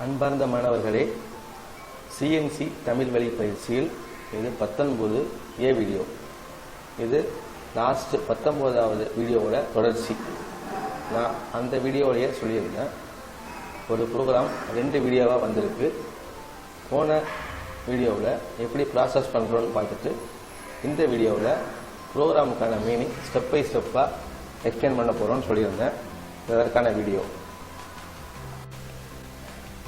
அன்பார்ந்த மாணவர்களே, CNC தமிழ் வழி பயிற்சியில் இது 19 A வீடியோ. இது லாஸ்ட் 19வது வீடியோவோட தொடர்ச்சி. நான் அந்த வீடியோவிலேயே சொல்லியிருந்தேன், ஒரு ப்ரோக்ராம் 2 வீடியோவாக வந்திருக்கு. போன வீடியோவில் எப்படி ப்ராசஸ் பண்ணுறோன்னு பார்த்துட்டு இந்த வீடியோவில் ப்ரோக்ராமுக்கான மீனிங் ஸ்டெப் பை ஸ்டெப்பாக எக்ஸ்பிளைன் பண்ண போகிறோன்னு சொல்லியிருந்தேன். இதற்கான வீடியோ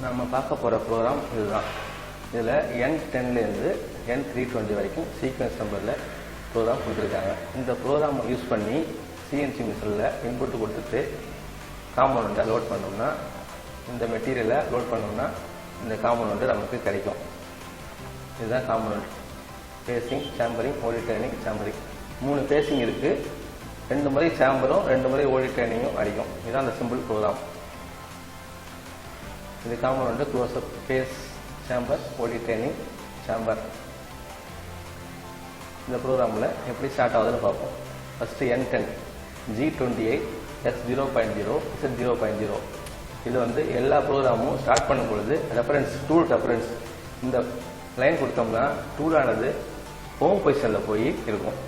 நம்ம பார்க்க போகிற ப்ரோக்ராம் இதுதான். இதில் N10லேருந்து N320 வரைக்கும் சீக்வன்ஸ் நம்பரில் ப்ரோக்ராம் கொடுத்துருக்காங்க. இந்த ப்ரோக்ராமை யூஸ் பண்ணி CNC மிஷினில் இன்புட் கொடுத்துட்டு காம்பனண்ட்டை லோட் பண்ணோம்னா, இந்த மெட்டீரியலை லோட் பண்ணோம்னா இந்த காம்பனண்ட் நமக்கு கிடைக்கும். இதுதான் காம்பனண்ட். பேசிங், சாம்பரிங், ஓடி ட்ரைனிங், சாம்பரிங். 3 பேசிங் இருக்குது. 2 முறை சாம்பரும் 2 முறை ஓடி ட்ரைனிங்கும் அடிக்கும். இதுதான் அந்த சிம்பிள் ப்ரோக்ராம். இது காம்பனண்ட் க்ளோஸ்அப், பேஸ், சாம்பர், ஓடி ட்ரைனிங், சாம்பர். இந்த ப்ரோக்ராமில் எப்படி ஸ்டார்ட் ஆகுதுன்னு பார்ப்போம். First N10 G28 X0.0 Z0.0. இது வந்து எல்லா ப்ரோக்ராமும் ஸ்டார்ட் பண்ணும் பொழுது ரெஃபரன்ஸ், டூல் ரெஃபரன்ஸ், இந்த லைன் கொடுத்தோம்னா டூலானது ஹோம் பொசிஷனில் போய் இருக்கும்.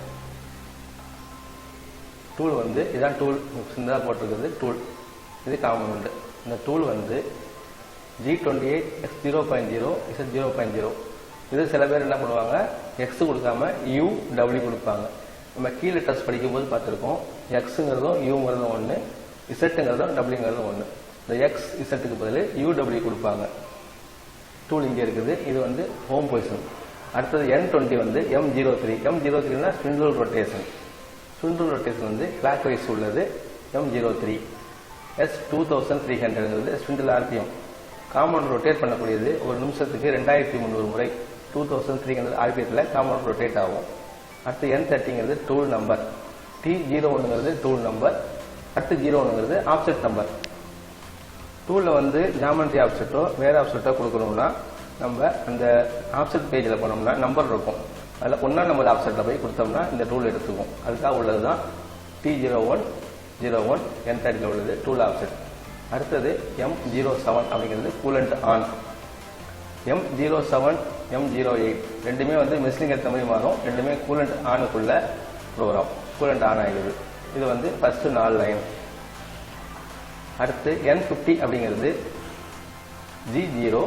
டூல் வந்து இதான் டூல், சின்னதாக போட்டிருக்கிறது டூல். இது காம்பனண்ட். இந்த டூல் வந்து G28 X0.0 Z0.0. இது சில பேர் என்ன பண்ணுவாங்க, எக்ஸ் கொடுக்காம U W கொடுப்பாங்க. நம்ம கீழே டெஸ்ட் படிக்கும்போது பார்த்துருக்கோம், எக்ஸுங்கிறதும் யூங்கிறதும் ஒன்று, இசட்டுங்கிறதும் டபிள்யூங்கிறதும் ஒன்று. இந்த எக்ஸ் இசட்டுக்கு பதில் UW கொடுப்பாங்க. டூல் இங்கே இருக்குது. இது வந்து ஹோம் பொசிஷன். அடுத்தது N20 வந்து M03. M03னா ஸ்பிண்டில் ரொட்டேஷன். ஸ்பிண்டில் ரொட்டேஷன் வந்து கிளாக் வைஸ் உள்ளது M03. S2300ங்கிறது ஸ்பிண்டில் RPM. காம்பவுண்ட் ரொட்டேட் பண்ணக்கூடியது ஒரு நிமிஷத்துக்கு 2300 முறை 2300 RPMத்தில் காம்பவுண்ட் ரொட்டேட் ஆகும். அடுத்து N30ங்கிறது டூல் நம்பர். T01ங்கிறது டூல் நம்பர். அடுத்து 01ங்கிறது ஆப்செட் நம்பர். டூலில் வந்து ஜாமெண்ட்ரி ஆப்செட்டோ வேறு ஆப்செட்டோ கொடுக்கணும்னா நம்ம அந்த ஆப்செட் பேஜில் போனோம்னா நம்பர் இருக்கும். அதில் 1ஆம் நம்பர் ஆப்செட்டில் போய் கொடுத்தோம்னா இந்த டூல் எடுத்துக்கும். அதுக்காக உள்ளது தான் T01 01 N30ல் உள்ளது டூல் ஆப்செட். அடுத்தது M07 அப்படிங்கிறது கூலண்ட் ஆன். M07 M08 ரெண்டுமே வந்து மிஷினிங் ஏற்ற மாதிரி மாறும். ரெண்டுமே கூலண்ட் ஆனுக்குள்ள ப்ரோக்ராம். கூலண்ட் ஆன் ஆகிடுது. இது வந்து ஃபஸ்ட்டு 4 லைன். அடுத்து N50 அப்படிங்கிறது G0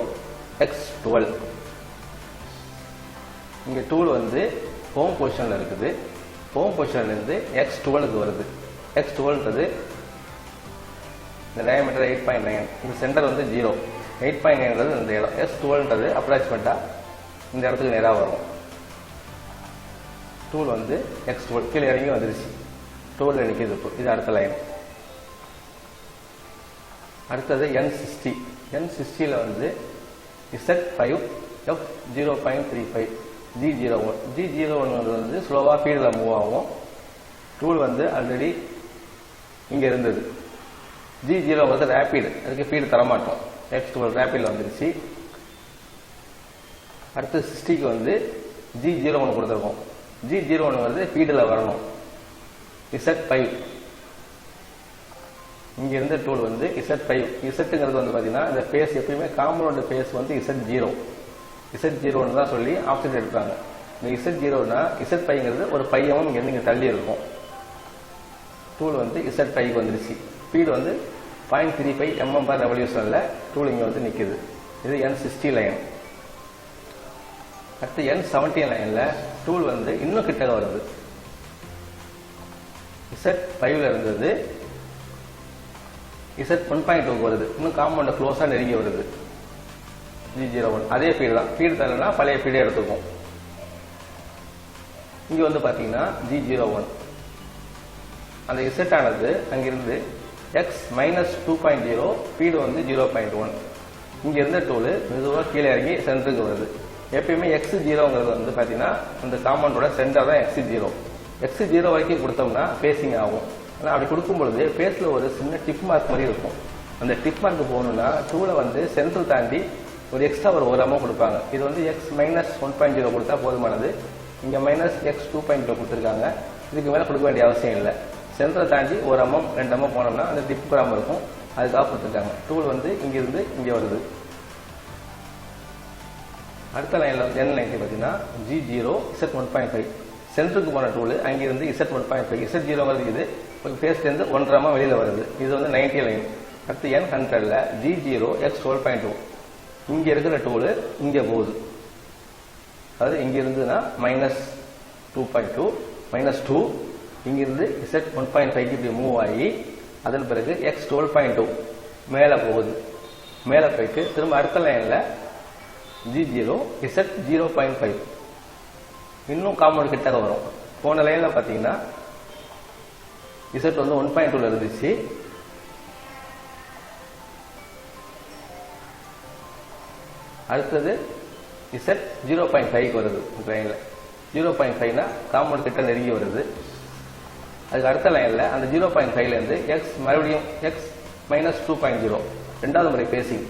X12. இங்கே டூல் வந்து ஹோம் பொசிஷனில் இருக்குது. ஹோம் பொசிஷன்லேருந்து X12க்கு வருது. X12ன்றது இந்த டயமீட்டர் 8.9. இந்த சென்டர் வந்து 0. 8.9ன்றது இந்த இடம். S12ன்றது அப்ராக்சிமேட்டாக இந்த இடத்துக்கு நேராக வரும். டூல் வந்து X12 கீழே இறங்கி வந்துருச்சு. டூலில் நிற்கிது. இது அடுத்த லைன். அடுத்தது N60. N60ல் வந்து Z5 F0.35 G01. G01 வந்து ஸ்லோவாக ஃபீல்டில் மூவ் ஆகும். டூல் வந்து ஆல்ரெடி இங்கே இருந்தது. G0 வந்து ரேப்பிட், அதுக்கு ஃபீல்டு தரமாட்டோம். X12 ரேப்பிடில் வந்துருச்சு. அடுத்து 60க்கு வந்து G01 கொடுத்துருக்கோம். G01 வந்து ஃபீல்டில் வரணும். Z5 இங்கே இருந்த டூல் வந்து Z5. இசட்டுங்கிறது வந்து பார்த்தீங்கன்னா இந்த பேஸ் எப்பயுமே காம்பனண்ட் பேஸ் வந்து Z0. Z0ன்னு தான் சொல்லி ஆப்ஷன் எடுப்பாங்க. இந்த Z0னா Z5ங்கிறது ஒரு பையமும் இங்கே தள்ளி இருக்கும். டூல் வந்து Z5க்கு வந்துருச்சு. ஸ்பீடு வந்து 0.35 mm/revolutionல டூல் இங்கே வந்து நிற்குது. இது N60 லைன். அடுத்து N70 லைனில் டூல் வந்து இன்னும் கிட்டக வருது. Z5ல இருந்தது Z1.2க்கு வருது. இன்னும் காம்பவுண்ட் க்ளோஸாக நெருங்கி வருது. G01 அதே ஃபீடு தான். ஃபீடு தரலைன்னா பழைய ஃபீடே எடுத்துக்கும். இங்கே வந்து பார்த்தீங்கன்னா G01 அந்த இசட் ஆனது அங்கிருந்து X-2.0 ஃபீடு வந்து 0.1. இங்கே இருந்த டூலு மெதுவாக கீழே இறங்கி சென்டருக்கு வருது. எப்பயுமே X0ங்கிறது வந்து பார்த்தீங்கன்னா அந்த காம்பவுண்டோட சென்டர் தான் X0. X0 வரைக்கும் கொடுத்தோம்னா பேசிங் ஆகும். ஆனால் அப்படி கொடுக்கும் பொழுது பேஸில் ஒரு சின்ன டிப் மார்க் மாதிரி இருக்கும். அந்த டிப் மார்க் போகணுன்னா டூலை வந்து சென்டர் தாண்டி ஒரு எக்ஸ்ட்ரா ஒரு அமௌண்ட் கொடுப்பாங்க. இது வந்து X-1.0 கொடுத்தா போதுமானது. இங்கே -X2.0 கொடுத்துருக்காங்க. இதுக்கு மேலே கொடுக்க வேண்டிய அவசியம் இல்லை. சென்டரை தாண்டி ஒரு அமௌண்ட் 2 அமௌண்ட் போனோம்னா அந்த டிப் கிராம் இருக்கும். அதுக்காக கொடுத்துருக்காங்க. டூல் வந்து இங்கிருந்து இங்கே வருது. அடுத்த லைனில் N90 பார்த்தீங்கன்னா G0 Z1.5 சென்டருக்கு போன டூலு அங்கிருந்து Z1.5 Z0 இது ஃபேஸ்லேருந்து 1.5 வெளியில் வருது. இது வந்து 90 லைன். அடுத்து N100ல் G0 X12.2 இங்கே இருக்கிற டூலு இங்கே போகுது. அதாவது இங்கே இருந்துன்னா -2.2 -2 இங்கிருந்து Z1.5க்கு இப்படி மூவ் ஆகி அதன் பிறகு X12.2 மேலே போகுது. மேலே போயிட்டு திரும்ப அடுத்த லைனில் G0 Z0.5 இன்னும் காம்பவுண்ட் கிட்ட வரும். போன லைனில் பார்த்தீங்கன்னா Z வந்து 1.2ல இருந்துச்சு. அடுத்தது Z 0.5க்கு வருது. லைனில் 0.5னா காம்பவுண்ட் கிட்ட நெருங்கி வருது. அதுக்கு அடுத்த லைனில் அந்த 0.5லேருந்து X மறுபடியும் X -2.0 ரெண்டாவது முறை பேசிங்.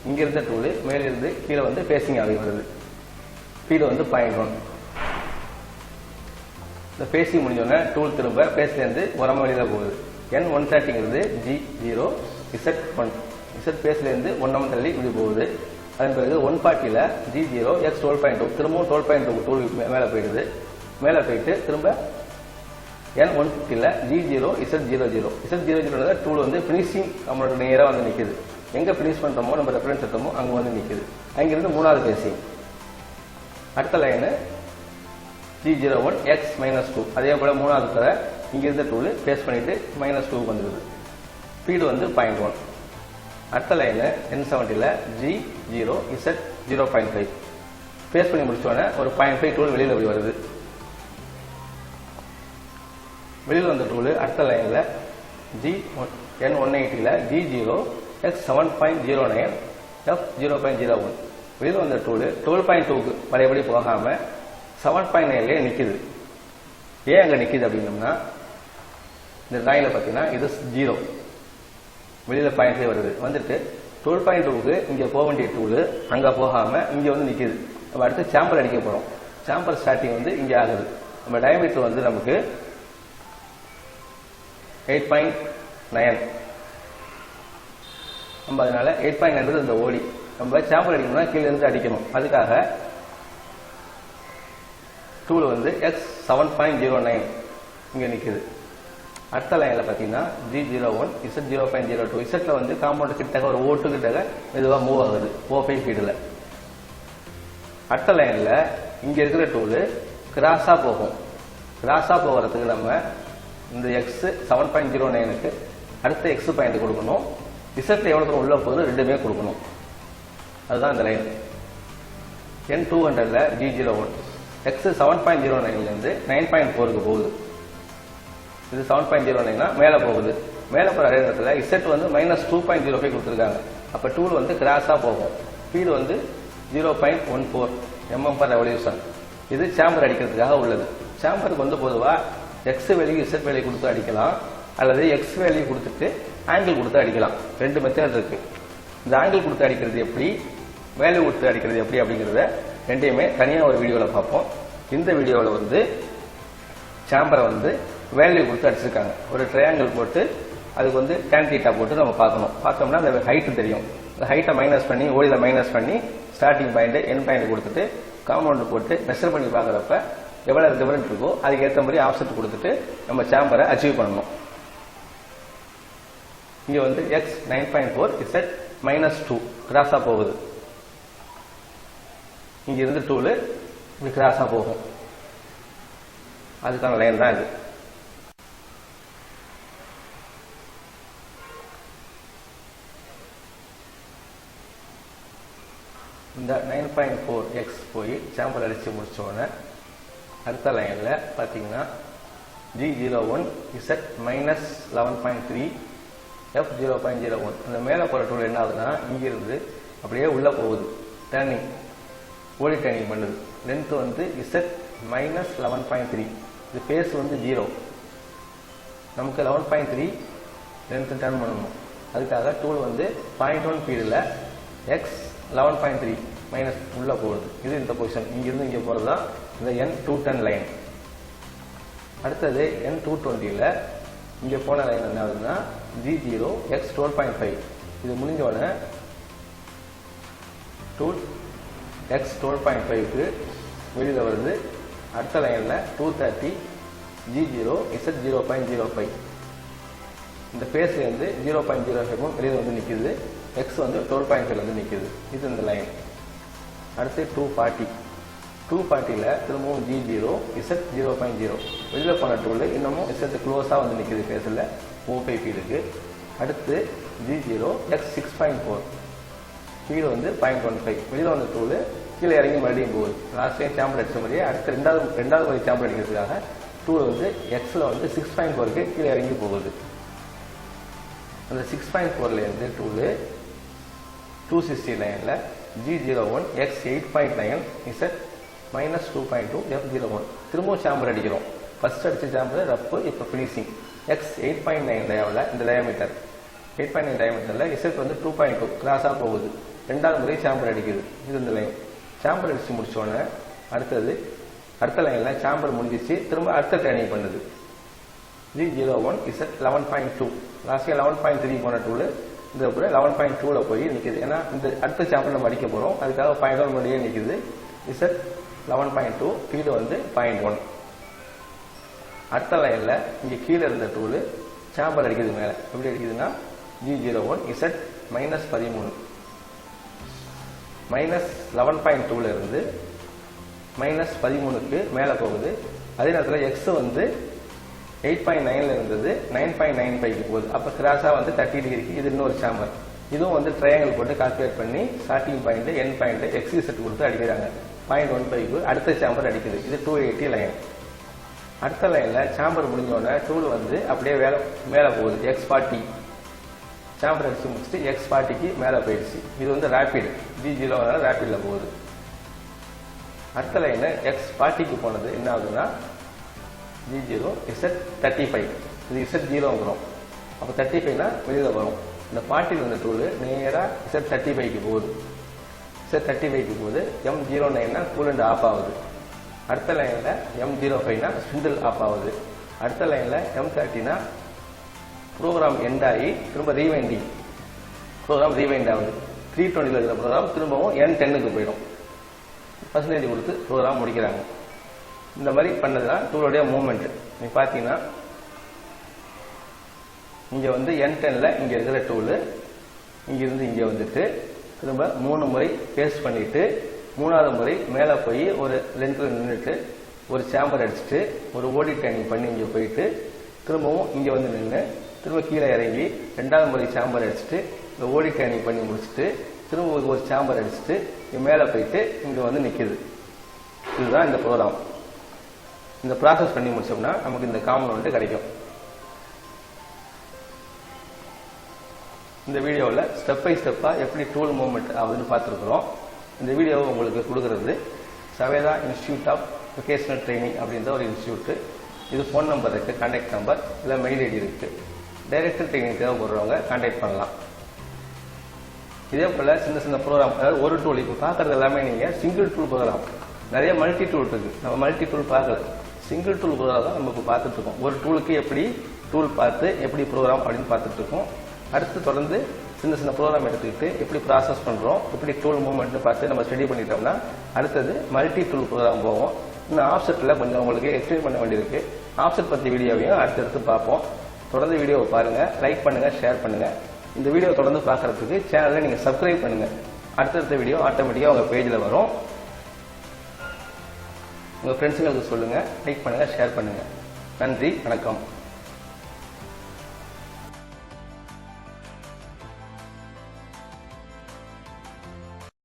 இங்கே இருந்த டூலு மேலிருந்து கீழே வந்து பேசிங் ஆகி வருது. ஸ்பீடு வந்து 0.1. இந்த பேசிங் முடிஞ்சோடனே டூல் திரும்ப பேஸ்லேருந்து உரமா வெளியில் போகுது. N130ங்கிறது G0 Z1 Z பேஸ்லேருந்து 1 தள்ளி இப்படி போகுது. அதன் பிறகு 140ல் G0 X12.2 திரும்பவும் 12.2 டூல் மேலே போயிடுது. மேலே போயிட்டு திரும்ப N150ல் G0 Z00 Z00 டூல் வந்து ஃபினிஷிங் நம்மளோட நேராக வந்து நிற்குது. எங்கே ஃபினிஷ் பண்ணுறோமோ நம்ம ரெஃபரன்ஸ் எடுத்தோமோ அங்கே வந்து நிற்குது. அங்கிருந்து மூணாவது பேசிங். அடுத்த லைனு G01 X -2 அதே போல் மூணாவது தர இங்கிருந்த டூலு பேஸ் பண்ணிட்டு -2 வந்துடுது. ஸ்பீடு வந்து 0.1. அடுத்த லைனில் N70ல் G0 Z0.5 பேஸ் பண்ணி முடிச்சோடனே ஒரு 0.5 டூல் வெளியில் போய் வருது. வெளியில் வந்த டூலு அடுத்த லைனில் N180ல் G0 X7.09 F0.01 வெளியில் வந்த டூலு 12.2க்கு பழையபடி போகாமல் 7.9லேயே நிற்குது. ஏன் அங்கே நிற்குது அப்படின்னோம்னா இந்த லைனில் பார்த்தீங்கன்னா இது 0 வெளியில் 0.5 வருது. வந்துட்டு 12.2க்கு இங்கே போக வேண்டிய டூலு அங்கே போகாமல் இங்கே வந்து நிற்குது. நம்ம அடுத்து சாம்பர் அடிக்க போகிறோம். சாம்பர் ஸ்டார்டிங் வந்து இங்கே ஆகுது. நம்ம டயமீட்டர் வந்து நமக்கு 8.9. நம்ம அதனால 8.9 இந்த ஓடி நம்ம சாம்பர் அடிக்கணும்னா கீழே இருந்து அடிக்கணும். அதுக்காக டூல் வந்து X7.09 இங்கே நிற்குது. அடுத்த லைனில் பார்த்தீங்கன்னா G01 Z0.02 இசட்ல வந்து காம்பவுண்ட் கிட்டக்க ஒரு ஓட்டு கிட்டக்க மெதுவாக மூவ் ஆகுது O5 ஃபீல்டில். அடுத்த லைனில் இங்கே இருக்கிற டூலு கிராஸாக போகும். கிராஸாக போகிறதுக்கு நம்ம இந்த X7.09க்கு அடுத்த X பாயிண்ட் கொடுக்கணும். இசட்ல எவ்வளோ தூரம் உள்ள போகுது ரெண்டுமே கொடுக்கணும். அதுதான் இந்த லைன். N200ல் G01 X 7.09லேருந்து 9.4க்கு போகுது. இது 7.09னா மேலே போகுது. மேலே போகிற அதே இடத்துல இசட் வந்து -2.05 கொடுத்துருக்காங்க. அப்போ டூல் வந்து கிராஸாக போகும். ஸ்பீடு வந்து 0.14 mm/ரெவல்யூஷன். இது சாம்பர் அடிக்கிறதுக்காக உள்ளது. சாம்பருக்கு வந்து பொதுவாக X வேல்யூ இசட் வேல்யூ கொடுத்து அடிக்கலாம், அல்லது X வேல்யூ கொடுத்துட்டு ஆங்கிள் கொடுத்து அடிக்கலாம். ரெண்டு மெத்தட் இருக்கு. இந்த ஆங்கிள் கொடுத்து அடிக்கிறது எப்படி, வேல்யூ கொடுத்து அடிக்கிறது எப்படி அப்படிங்கிறத ரெண்டையுமே தனியாக ஒரு வீடியோவில் பார்ப்போம். இந்த வீடியோவில் வந்து சாம்பரை வந்து வேல்யூ கொடுத்து அடிச்சிருக்காங்க. ஒரு ட்ரையாங்கிள் போட்டு அதுக்கு வந்து tan θ போட்டு நம்ம பார்க்கணும். பார்த்தோம்னா அந்த ஹைட்டு தெரியும். இந்த ஹைட்டை மைனஸ் பண்ணி ஓடியில் மைனஸ் பண்ணி ஸ்டார்டிங் பாயிண்ட் என் பாயிண்ட் கொடுத்துட்டு காம்பவுண்ட் போட்டு மெஷர் பண்ணி பார்க்குறப்ப எவ்வளோ டிஃபரெண்ட் இருக்கோ அதுக்கேற்ற மாதிரி ஆப்செட் கொடுத்துட்டு நம்ம சாம்பரை அச்சீவ் பண்ணணும். இங்கே வந்து X 9.4 Z -2 கிராஸாக போகுது. இங்க இருந்து டூலு இப்படி கிராஸாக போகும். அதுக்கான லைன் தான் இது. இந்த 9.4X போய் சாம்பல் அடித்து முடிச்சோடனே அடுத்த லைனில் பார்த்தீங்கன்னா G01 Z -11.3 F0.01 அந்த மேலே போகிற டூல் என்ன ஆகுதுன்னா இங்கிருந்து அப்படியே உள்ளே போகுது. டர்னிங் ஓடி டர்னிங் பண்ணுது. லென்த் வந்து Z -11.3 இது பேஸ் வந்து 0. நமக்கு 11.3 லென்த் டர்ன் பண்ணணும். அதுக்காக டூல் வந்து 0.1 ஸ்பீடில் X 11.3 மைனஸ் உள்ளே போகுது. இது இந்த பொசிஷன். இங்கிருந்து இங்கே போகிறது தான் இந்த N210 லைன். அடுத்தது N220ல் இங்கே போன லைன் என்ன ஆகுதுன்னா G0 X 12.5 இது முடிஞ்சோடனே டூல் X 12.5க்கு வெளியில் வருது. அடுத்த லைனில் 230 G0 Z 0.05 இந்த ஃபேஸ்லேருந்து 0.05 வெளியில் வந்து நிற்கிது. X வந்து 12.5 வந்து நிற்கிது. இது இந்த லைன். அடுத்து 240ல் திரும்பவும் G0 Z 0.0 வெளியில் போன டூல் இன்னமும் Z க்ளோஸாக வந்து நிற்கிது ஃபேஸில் O5 ஃபீலுக்கு. அடுத்து G0 X 6.4 ஃபீல் வந்து 0.15 வெளியில் வந்த டூல் கீழே இறங்கி மறுபடியும் போகுது. லாஸ்ட் டைம் சாம்பிள் அடித்த மாதிரியே அடுத்து ரெண்டாவது முறை சாம்பிள் அடிக்கிறதுக்காக டூல் வந்து எக்ஸில் வந்து 6.4க்கு கீழே இறங்கி போகுது. அந்த 6.4லேருந்து டூலு 260 லைனில் G01 X 8.9 Z -2.2 F01 திரும்பவும் சாம்பிள் அடிக்கிறோம். ஃபர்ஸ்ட் அடித்த சாம்பிள் ரப்பு, இப்போ ஃபினிஷிங். X 8.9 டயாவில் இந்த டயாமீட்டர் 8.9 டயாமீட்டரில் Z வந்து 2.2 கிராஸாக போகுது. ரெண்டாவது முறை சாம்பிள் அடிக்குது. இது இந்த லைன். சாம்பிள் அடித்து முடிச்சோடனே அடுத்த லைனில் சாம்பிள் முடிஞ்சிச்சு. திரும்ப அடுத்த ட்ரைனிங் பண்ணுது. G01 Z 11.2 லாஸ்ட் 11.3 போன டூல் இந்த 11.2ல் போய் நிற்கிது. ஏன்னா இந்த அடுத்த சாம்பிள் நம்ம அடிக்க போகிறோம். அதுக்காக 0.1 முன்னாடியே நிற்கிது. Z 11.2 ஃபீல் வந்து 0.1. அடுத்த லைனில் இங்கே கீழே இருந்த டூல் சாம்பிள் அடிக்குது மேலே. எப்படி அடிக்குதுன்னா G01 Z -13 -11.2ல இருந்து -13க்கு மேலே போகுது. அதே நேரத்தில் எக்ஸ் வந்து 8.9ல் இருந்தது 9.95க்கு போகுது. அப்போ கிராஸாக வந்து 30 டிகிரிக்கு இது இன்னொரு சாம்பர். இதுவும் வந்து ட்ரையாங்கிள் போட்டு கால்குலேட் பண்ணி ஸ்டார்டிங் பாயிண்ட் என் பாயிண்ட் எக்ஸி செட் கொடுத்து அடிக்கிறாங்க. 0.15க்கு அடுத்த சாம்பர் அடிக்குது. இது 280 லைன். அடுத்த லைனில் சாம்பர் முடிஞ்சோடனே டூல் வந்து அப்படியே மேலே போகுது. X40 சாம்பர் அடிச்சு முடிச்சுட்டு X40க்கு மேலே போயிடுச்சு. இது வந்து ரேப்பிட் G0 ரேப்பிடில் போகுது. அடுத்த லைனில் X40க்கு போனது என்ன ஆகுதுன்னா G0 Z 35 இது Z0ங்கிறோம். அப்போ 35னா வெளியில் வரும். இந்த 40 வந்த டூல் நேராக Z 35க்கு போகுது. Z 35க்கு போகுது. M09னா கூலண்ட் ஆஃப் ஆகுது. அடுத்த லைனில் M05னா ஸ்பிண்டில் ஆஃப் ஆகுது. அடுத்த லைனில் M30னா ப்ரோக்ராம் எண்ட் ஆகி திரும்ப ரீவைண்டிங் ப்ரோக்ராம் ரீவைண்ட் ஆகுது. 320ல் இருக்கிற ப்ரோக்ராம் திரும்பவும் N10க்கு போயிடும். பர்சன்டேஜ் கொடுத்து ப்ரோக்ராம் முடிக்கிறாங்க. இந்த மாதிரி பண்ணது தான் டூலோடைய மூவ்மெண்ட். நீ பார்த்தீங்கன்னா இங்கே வந்து N10ல் இங்கே இருக்கிற டூலு இங்கிருந்து இங்கே வந்துட்டு திரும்ப 3 முறை பேஸ்ட் பண்ணிட்டு 3வது முறை மேலே போய் ஒரு லென்த்தில் நின்றுட்டு ஒரு சாம்பர் அடிச்சுட்டு ஒரு ஓடி ட்ரைனிங் பண்ணி இங்கே போயிட்டு திரும்பவும் இங்கே வந்து நின்று திரும்ப கீழே இறங்கி 2வது முறை சாம்பர் அடிச்சுட்டு இந்த ஓடி ட்ரைனிங் பண்ணி முடிச்சுட்டு திரும்ப ஒரு சாம்பர் அடிச்சுட்டு இங்கே மேலே போயிட்டு இங்கே வந்து நிற்கிது. இதுதான் இந்த ப்ரோக்ராம். இந்த ப்ராசஸ் பண்ணி முடிச்சோம்னா நமக்கு இந்த காம்பனன்ட் கிடைக்கும். இந்த வீடியோவில் ஸ்டெப் பை ஸ்டெப்பாக எப்படி டூல் மூவ்மெண்ட் ஆகுதுன்னு பார்த்துருக்குறோம். இந்த வீடியோவை உங்களுக்கு கொடுக்குறது சவேதா இன்ஸ்டியூட் ஆஃப் வொகேஷனல் ட்ரைனிங் அப்படின்ற ஒரு இன்ஸ்டியூட்டு. இது ஃபோன் நம்பர் இருக்குது, கான்டாக்ட் நம்பர், இல்லை மெயில் ஐடி இருக்குது. டைரக்டர் ட்ரைனிங் தேவைப்படுறவங்க கான்டாக்ட் பண்ணலாம். இதே போல் சின்ன சின்ன ப்ரோக்ராம், அதாவது ஒரு டூல் இப்போ பார்க்குறது எல்லாமே நீங்கள் சிங்கிள் டூல் ப்ரோக்ராம். நிறைய மல்டி டூல் இருக்குது. நம்ம மல்டி டூல் பார்க்கல, சிங்கிள் டூல் ப்ரோக்ராம் தான் நம்ம இப்போ பார்த்துட்ருக்கோம். ஒரு டூலுக்கு எப்படி டூல் பார்த்து எப்படி ப்ரோக்ராம் அப்படின்னு பார்த்துட்ருக்கோம். அடுத்து தொடர்ந்து சின்ன சின்ன ப்ரோக்ராம் எடுத்துக்கிட்டு எப்படி ப்ராசஸ் பண்ணுறோம், எப்படி டூல் மூவ்மெண்ட்னு பார்த்து நம்ம ஸ்டடி பண்ணிட்டோம்னா அடுத்தது மல்டி டூல் ப்ரோக்ராம் போவோம். இன்னும் ஆப்செட்டில் கொஞ்சம் உங்களுக்கு எக்ஸ்பிளைன் பண்ண வேண்டியிருக்கு. ஆப்செட் பற்றி வீடியோவையும் அடுத்தடுத்து பார்ப்போம். தொடர்ந்து வீடியோவை பாருங்கள், லைக் பண்ணுங்கள், ஷேர் பண்ணுங்கள். இந்த வீடியோ தொடர்ந்து பார்க்குறதுக்கு சேனலை நீங்கள் சப்ஸ்கிரைப் பண்ணுங்கள். அடுத்தடுத்த வீடியோ ஆட்டோமேட்டிக்காக உங்கள் பேஜில் வரும். உங்கள் ஃப்ரெண்ட்ஸுங்களுக்கு சொல்லுங்கள், லைக் பண்ணுங்கள், ஷேர் பண்ணுங்கள். நன்றி, வணக்கம்.